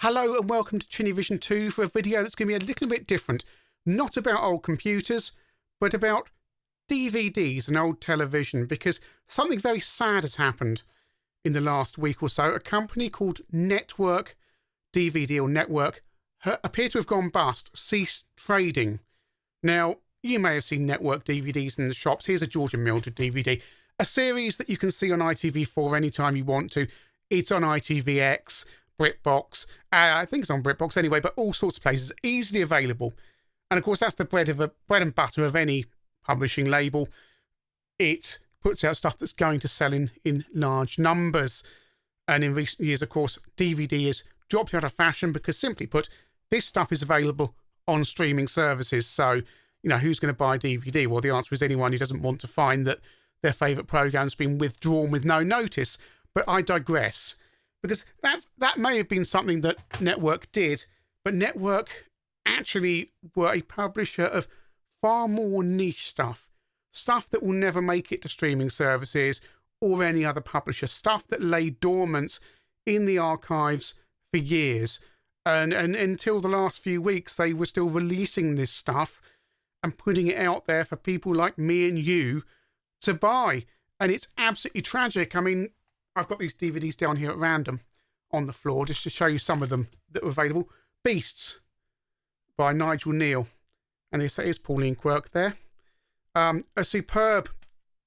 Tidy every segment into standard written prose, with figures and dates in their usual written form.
Hello and welcome to Chinny Vision 2 for a video that's going to be a little bit different. Not about old computers, but about DVDs and old television, because something very sad has happened in the last week or so. A company called Network DVD or Network appear to have gone bust, ceased trading. Now, you may have seen Network DVDs in the shops. Here's a George and Mildred DVD, a series that you can see on ITV4 anytime you want to. It's on ITVX, BritBox, I think it's on BritBox anyway, but all sorts of places, easily available. And of course, that's the bread and butter of any publishing label. It puts out stuff that's going to sell in large numbers. And in recent years, of course, DVD has dropped out of fashion because, simply put, this stuff is available on streaming services. So, you know, who's going to buy DVD? Well, the answer is anyone who doesn't want to find that their favourite program's been withdrawn with no notice. But I digress. Because that may have been something that Network did, but Network actually were a publisher of far more niche stuff that will never make it to streaming services or any other publisher, stuff that lay dormant in the archives for years. And until the last few weeks, they were still releasing this stuff and putting it out there for people like me and you to buy. And it's absolutely tragic. I mean, I've got these DVDs down here at random on the floor just to show you some of them that were available. Beasts by Nigel Neal. And here's Pauline Quirk there. A superb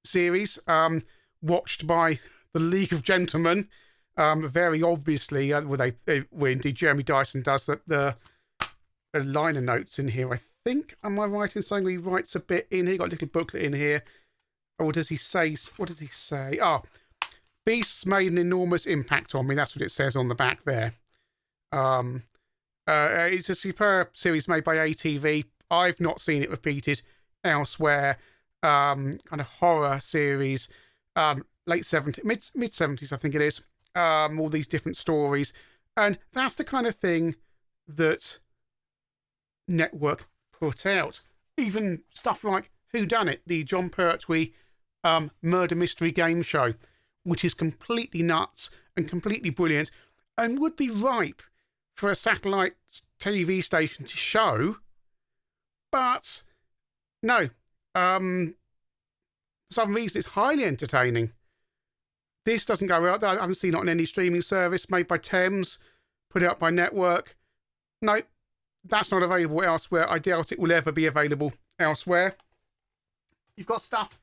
series watched by the League of Gentlemen. Very obviously, indeed Jeremy Dyson does the liner notes in here, I think. Am I right in saying he writes a bit in here? Got a little booklet in here. Or does he say, what does he say? Beasts made an enormous impact on me. That's what it says on the back there. It's a superb series made by ATV. I've not seen it repeated elsewhere. Kind of horror series. Late 70s, mid 70s, I think it is. All these different stories. And that's the kind of thing that Network put out. Even stuff like Whodunit, the John Pertwee murder mystery game show, which is completely nuts and completely brilliant and would be ripe for a satellite TV station to show. But no, for some reason it's highly entertaining. This doesn't go out there. I haven't seen it on any streaming service made by Thames, put out by Network. No, that's not available elsewhere. I doubt it will ever be available elsewhere. You've got stuff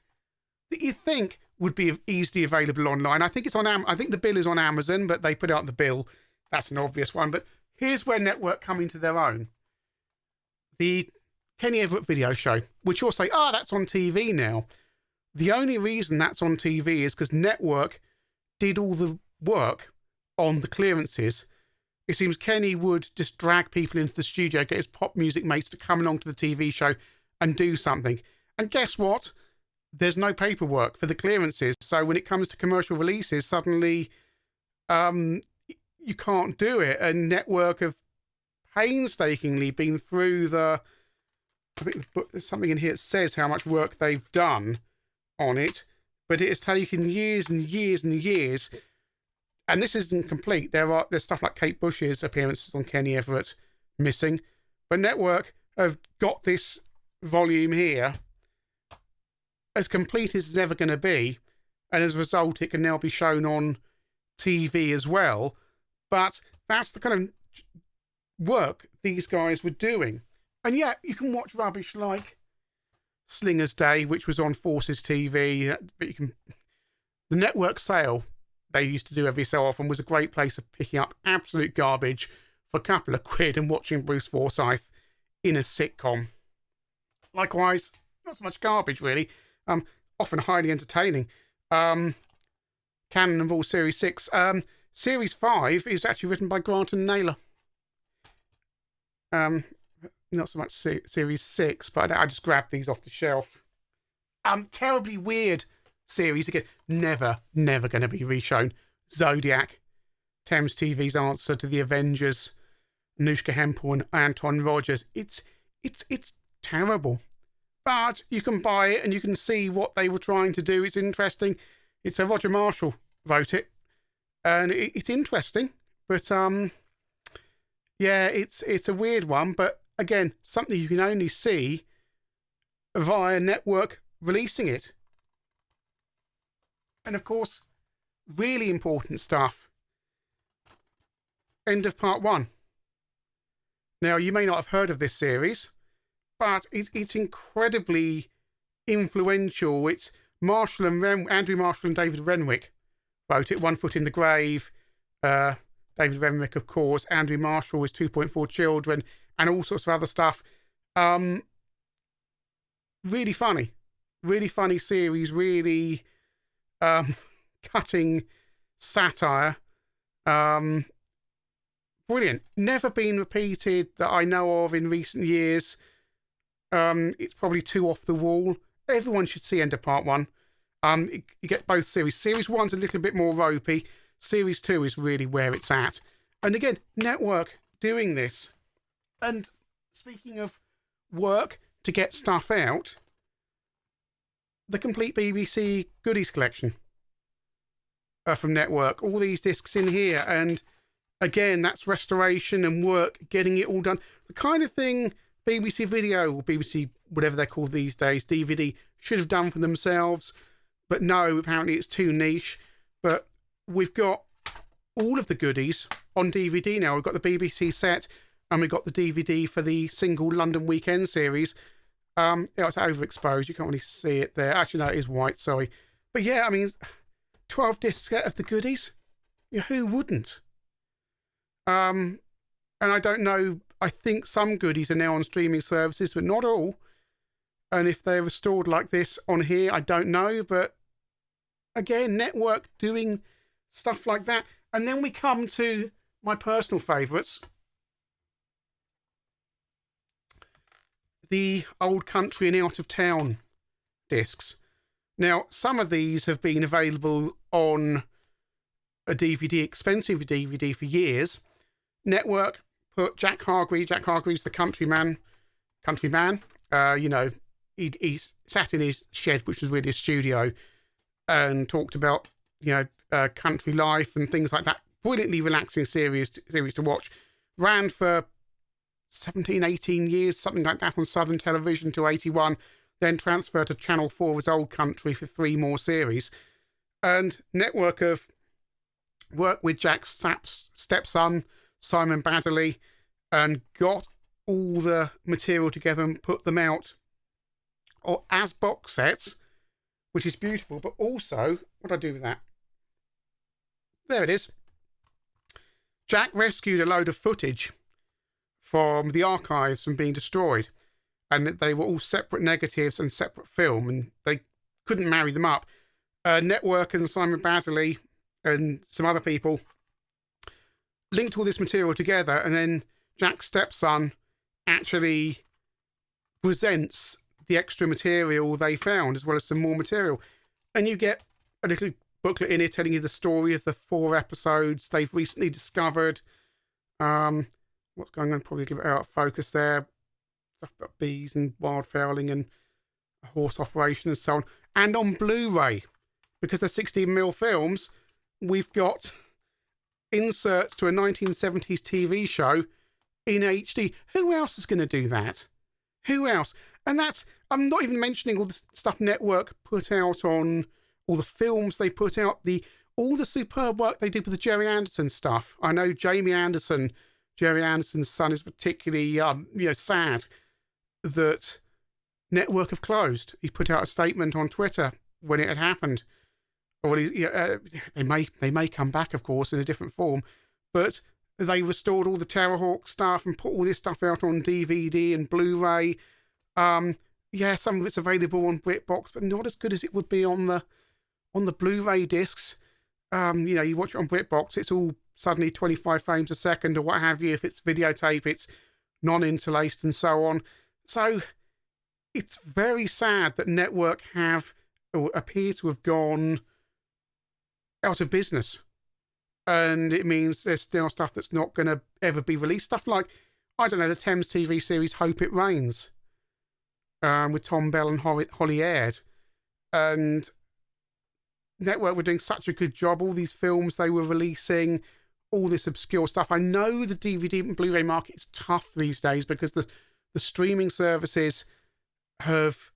that you think would be easily available online. I think it's on I think the bill is on Amazon, but they put out the bill. That's an obvious one. But here's where Network come into their own. The Kenny Everett video show, which you'll say, that's on TV now. The only reason that's on TV is because Network did all the work on the clearances. It seems Kenny would just drag people into the studio, get his pop music mates to come along to the TV show and do something. And guess what? There's no paperwork for the clearances. So when it comes to commercial releases, suddenly you can't do it. And Network have painstakingly been through I think there's something in here that says how much work they've done on it, but it has taken years and years and years. And this isn't complete. There's stuff like Kate Bush's appearances on Kenny Everett missing, but Network have got this volume here as complete as it's ever going to be, and as a result it can now be shown on TV as well. But that's the kind of work these guys were doing. And yeah, you can watch rubbish like Slinger's Day, which was on Forces TV, but the Network sale they used to do every so often was a great place of picking up absolute garbage for a couple of quid and watching Bruce Forsyth in a sitcom. Likewise, not so much garbage really. Often highly entertaining. Cannonball Series 6. Series 5 is actually written by Grant and Naylor. Not so much Series 6, but I just grabbed these off the shelf. Terribly weird series. Again, never going to be reshown. Zodiac. Thames TV's answer to the Avengers. Anushka Hempel and Anton Rogers. It's terrible. But you can buy it and you can see what they were trying to do. It's interesting. It's Roger Marshall wrote it. And it's interesting. But Yeah, it's a weird one, but again, something you can only see via network releasing it. And of course, really important stuff. End of part one. Now, you may not have heard of this series, but it's incredibly influential. It's Andrew Marshall and David Renwick wrote it. One Foot in the Grave. David Renwick, of course. Andrew Marshall is 2.4 Children, and all sorts of other stuff. Really funny series. Really cutting satire. Brilliant. Never been repeated that I know of in recent years. It's probably too off the wall. Everyone should see End of Part 1. You get both series. Series 1's a little bit more ropey. Series 2 is really where it's at. And again, network doing this. And speaking of work to get stuff out, the complete BBC goodies collection from network. All these discs in here. And again, that's restoration and work, getting it all done. The kind of thing BBC Video, or BBC, whatever they're called these days, DVD, should have done for themselves. But no, apparently it's too niche. But we've got all of the goodies on DVD now. We've got the BBC set, and we've got the DVD for the single London Weekend series. It's overexposed. You can't really see it there. Actually, no, it is white, sorry. But yeah, I mean, 12 discs set of the goodies. Yeah, who wouldn't? And I don't know, I think some goodies are now on streaming services, but not all. And if they're restored like this on here, I don't know. But again, network doing stuff like that. And then we come to my personal favourites. The Old Country and Out of Town discs. Now, some of these have been available on a DVD, expensive DVD for years. Network put Jack Hargreaves, the countryman, he sat in his shed, which was really a studio, and talked about, country life and things like that. Brilliantly relaxing series to watch. Ran for 17, 18 years, something like that, on Southern Television to 81, then transferred to Channel 4 as Old Country for 3 more series. And Network have worked with Jack's stepson, Simon Baddeley, and got all the material together and put them out as box sets, which is beautiful. But also, what do I do with that? There it is. Jack rescued a load of footage from the archives from being destroyed, and they were all separate negatives and separate film, and they couldn't marry them up. Network and Simon Baddeley and some other people linked all this material together, and then Jack's stepson actually presents the extra material they found, as well as some more material. And you get a little booklet in it telling you the story of the 4 episodes they've recently discovered. What's going on? Probably a little bit out of focus there. Stuff about bees and wildfowling and a horse operation and so on. And on Blu-ray, because they're 16mm films, we've got inserts to a 1970s TV show in HD. Who else is going to do that? Who else? And that's, I'm not even mentioning all the stuff Network put out on, all the films they put out, all the superb work they did with the Jerry Anderson stuff. I know Jamie Anderson, Jerry Anderson's son, is particularly sad that Network have closed. He put out a statement on Twitter when it had happened. Or they may come back, of course, in a different form, but they restored all the Terrorhawk stuff and put all this stuff out on DVD and Blu-ray. Some of it's available on BritBox, but not as good as it would be on the Blu-ray discs. You watch it on BritBox, it's all suddenly 25 frames a second or what have you. If it's videotape, it's non-interlaced and so on. So it's very sad that Network appear to have gone out of business. And it means there's still stuff that's not going to ever be released. Stuff like, I don't know, the Thames TV series Hope It Rains, with Tom Bell and Holly Aird. And Network were doing such a good job. All these films they were releasing all this obscure stuff. I know the DVD and Blu-ray market is tough these days because the streaming services have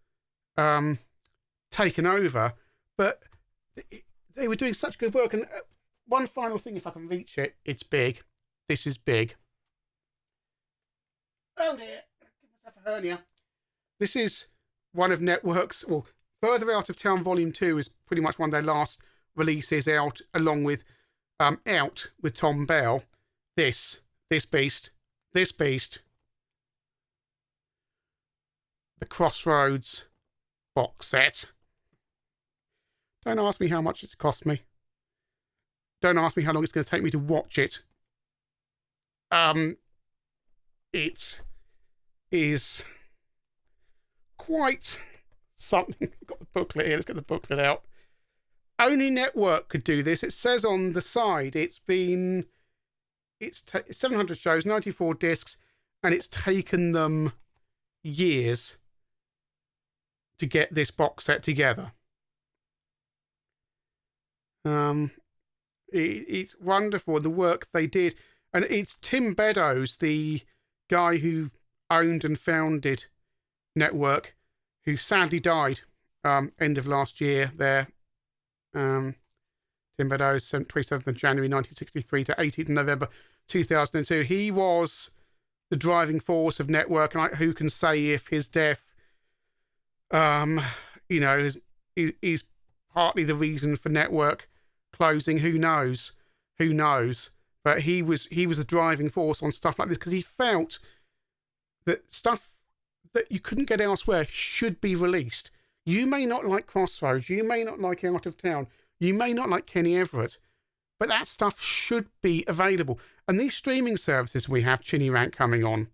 taken over, but they were doing such good work. And one final thing, if I can reach it, it's big. This is big. Oh dear, give myself a hernia. This is one of Network's, well, Further Out of Town Volume 2 is pretty much one of their last releases out, along with Out with Tom Bell. This beast, the Crossroads box set. Don't ask me how much it's cost me. Don't ask me how long it's going to take me to watch it. It is quite something. Got the booklet here. Let's get the booklet out. Only Network could do this. It says on the side it's 700 shows, 94 discs, and it's taken them years to get this box set together. It's wonderful, the work they did. And it's Tim Beddoes, the guy who owned and founded Network, who sadly died end of last year there. Tim Beddoes, 27th of January 1963 to 18th of November 2002. He was the driving force of Network, and who can say if his death, is partly the reason for Network closing. Who knows? But he was the driving force on stuff like this, because he felt that stuff that you couldn't get elsewhere should be released. You may not like Crossroads, you may not like Out of Town, you may not like Kenny Everett, but that stuff should be available. And these streaming services we have, Chinny Rank coming on,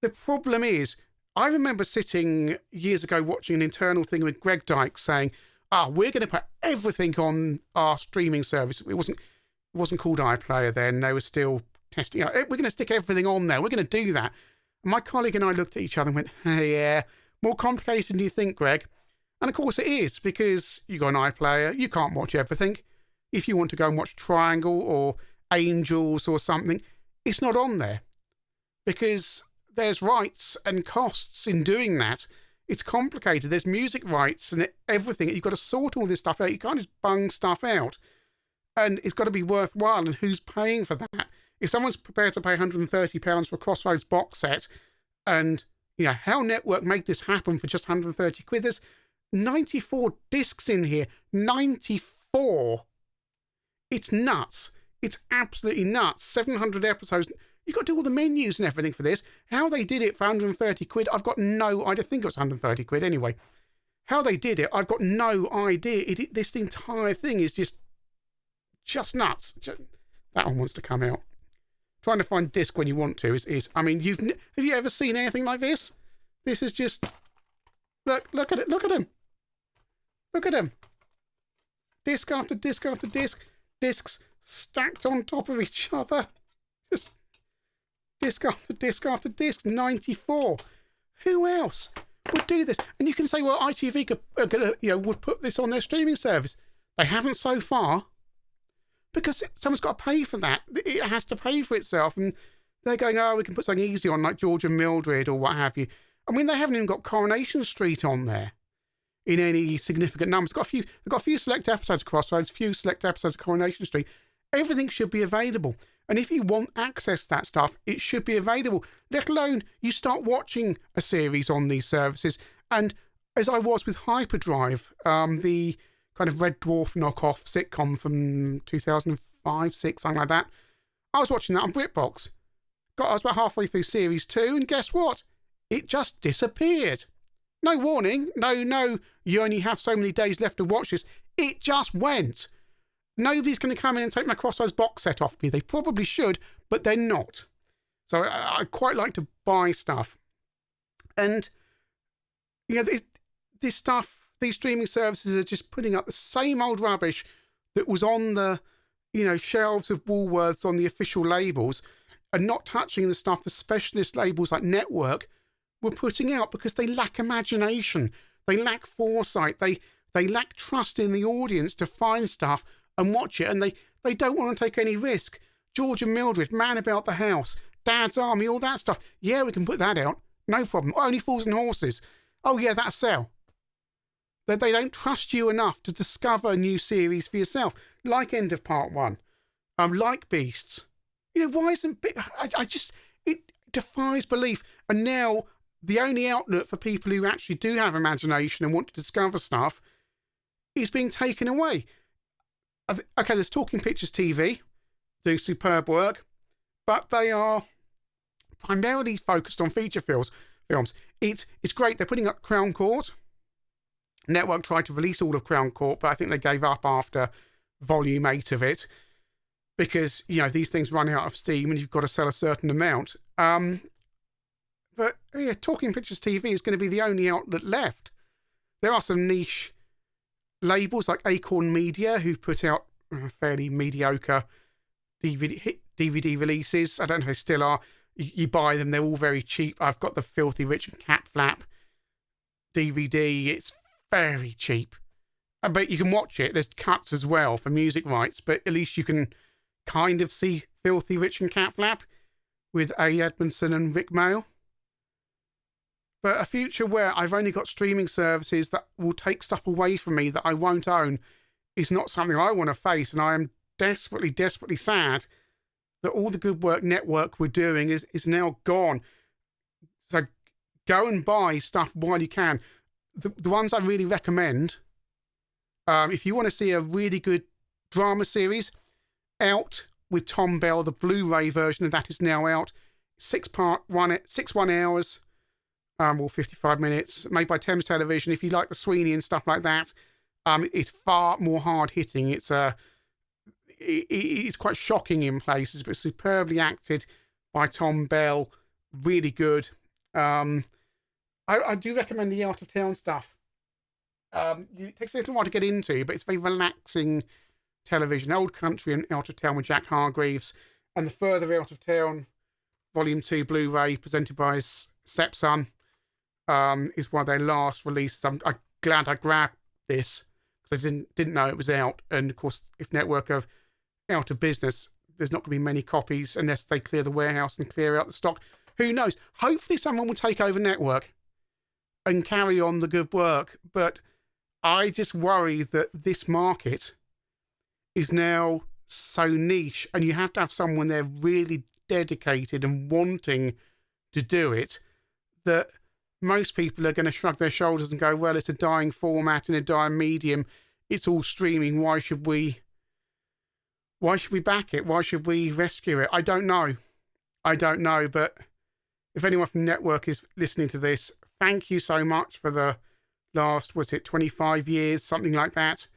the problem is, I remember sitting years ago watching an internal thing with Greg Dykes saying, we're going to put everything on our streaming service. It wasn't called iPlayer then. They were still testing out. We're going to stick everything on there. We're going to do that. And my colleague and I looked at each other and went, hey, yeah, more complicated than you think, Greg. And of course it is, because you got an iPlayer. You can't watch everything. If you want to go and watch Triangle or Angels or something, it's not on there, because there's rights and costs in doing that. It's complicated. There's music rights and everything. You've got to sort all this stuff out. You can't just bung stuff out. And it's got to be worthwhile. And who's paying for that? If someone's prepared to pay £130 for a Crossroads box set, and how Network made this happen for just 130 quid, there's 94 discs in here. 94. It's nuts. It's absolutely nuts. 700 episodes. You've got to do all the menus and everything for this. How they did it for 130 quid, I've got no idea. I think it was 130 quid anyway. How they did it, I've got no idea. This entire thing is just nuts. That one wants to come out. Trying to find disc when you want to is I mean, have you ever seen anything like this? This is just, look at it. Look at him. Look at him. Disc after disc after disc. Discs stacked on top of each other. Just disc after disc after disc. 94. Who else would do this? And you can say, well, ITV would put this on their streaming service. They haven't so far, because someone's got to pay for that. It has to pay for itself. And they're going, we can put something easy on, like George and Mildred or what have you. I mean, they haven't even got Coronation Street on there in any significant numbers. They've got a few select episodes of Crossroads, a few select episodes of Coronation Street. Everything should be available. And if you want access to that stuff, it should be available. Let alone you start watching a series on these services. And as I was with Hyperdrive, the kind of Red Dwarf knockoff sitcom from 2005, 6, something like that, I was watching that on BritBox. I was about halfway through series 2, and guess what? It just disappeared. No warning. No, you only have so many days left to watch this. It just went. Nobody's going to come in and take my Crossroads box set off me. They probably should, but they're not. So I quite like to buy stuff. And, this stuff, these streaming services are just putting up the same old rubbish that was on the, shelves of Woolworths on the official labels, and not touching the stuff the specialist labels like Network were putting out, because they lack imagination. They lack foresight. They lack trust in the audience to find stuff and watch it, and they don't want to take any risk. George and Mildred, Man About the House, Dad's Army, all that stuff. Yeah, we can put that out. No problem. Only Fools and Horses. Oh, yeah, that'll sell. That they don't trust you enough to discover a new series for yourself, like End of Part 1, like Beasts. You know, why isn't... it defies belief. And now the only outlet for people who actually do have imagination and want to discover stuff is being taken away. Okay, there's Talking Pictures TV, do superb work, but they are primarily focused on feature films. It's great. They're putting up Crown Court. Network tried to release all of Crown Court, but I think they gave up after volume 8 of it because, you know, these things run out of steam and you've got to sell a certain amount. But yeah, Talking Pictures TV is going to be the only outlet left. There are some niche labels like Acorn Media who put out fairly mediocre DVD releases. I don't know if they still are. You buy them, they're all very cheap. I've got the Filthy Rich and Cat Flap DVD. It's very cheap. But you can watch it. There's cuts as well for music rights, but at least you can kind of see Filthy Rich and Cat Flap with A. Edmondson and Rick Mail. But a future where I've only got streaming services that will take stuff away from me that I won't own is not something I want to face, and I am desperately, desperately sad that all the good work Network were doing is now gone. So go and buy stuff while you can. The ones I really recommend, if you want to see a really good drama series, Out with Tom Bell, the Blu-ray version of that is now out. 6-part, 1 hours, or 55 minutes, made by Thames Television. If you like the Sweeney and stuff like that, it's far more hard-hitting. It's quite shocking in places, but superbly acted by Tom Bell. Really good. I do recommend the Out of Town stuff. It takes a little while to get into, but it's very relaxing television. Old Country and Out of Town with Jack Hargreaves, and the further Out of Town Volume 2 Blu-ray presented by his stepson is one of their last releases. I'm glad I grabbed this because I didn't know it was out. And of course, if Network are out of business, there's not going to be many copies unless they clear the warehouse and clear out the stock. Who knows? Hopefully someone will take over Network and carry on the good work. But I just worry that this market is now so niche, and you have to have someone there really dedicated and wanting to do it, that most people are going to shrug their shoulders and go, well, it's a dying format in a dying medium. It's all streaming. Why should we back it? Why should we rescue it? I don't know. But if anyone from Network is listening to this, thank you so much for the last, 25 years, something like that,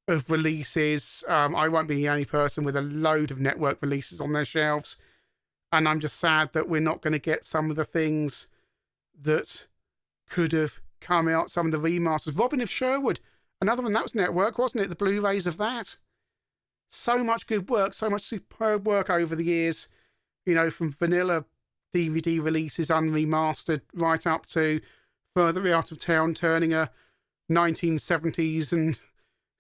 of releases. I won't be the only person with a load of Network releases on their shelves. And I'm just sad that we're not going to get some of the things that could have come out, some of the remasters. Robin of Sherwood, another one, that was Network, wasn't it? The Blu-rays of that. So much good work, so much superb work over the years, you know, from vanilla DVD releases unremastered right up to further Out of Town, turning a 1970s and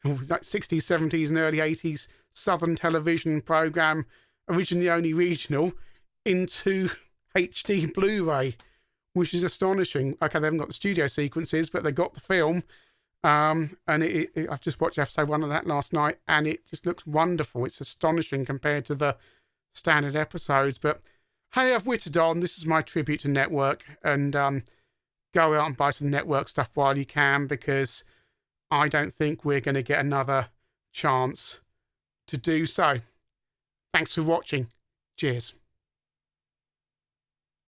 like 60s, 70s and early 80s Southern television program, originally only regional, into HD Blu-ray, which is astonishing. Okay, they haven't got the studio sequences, but they got the film. And I've just watched episode 1 of that last night, and it just looks wonderful. It's astonishing compared to the standard episodes. But hey, I've wittered on. This is my tribute to Network, and go out and buy some Network stuff while you can, because I don't think we're going to get another chance to do so. Thanks for watching. Cheers.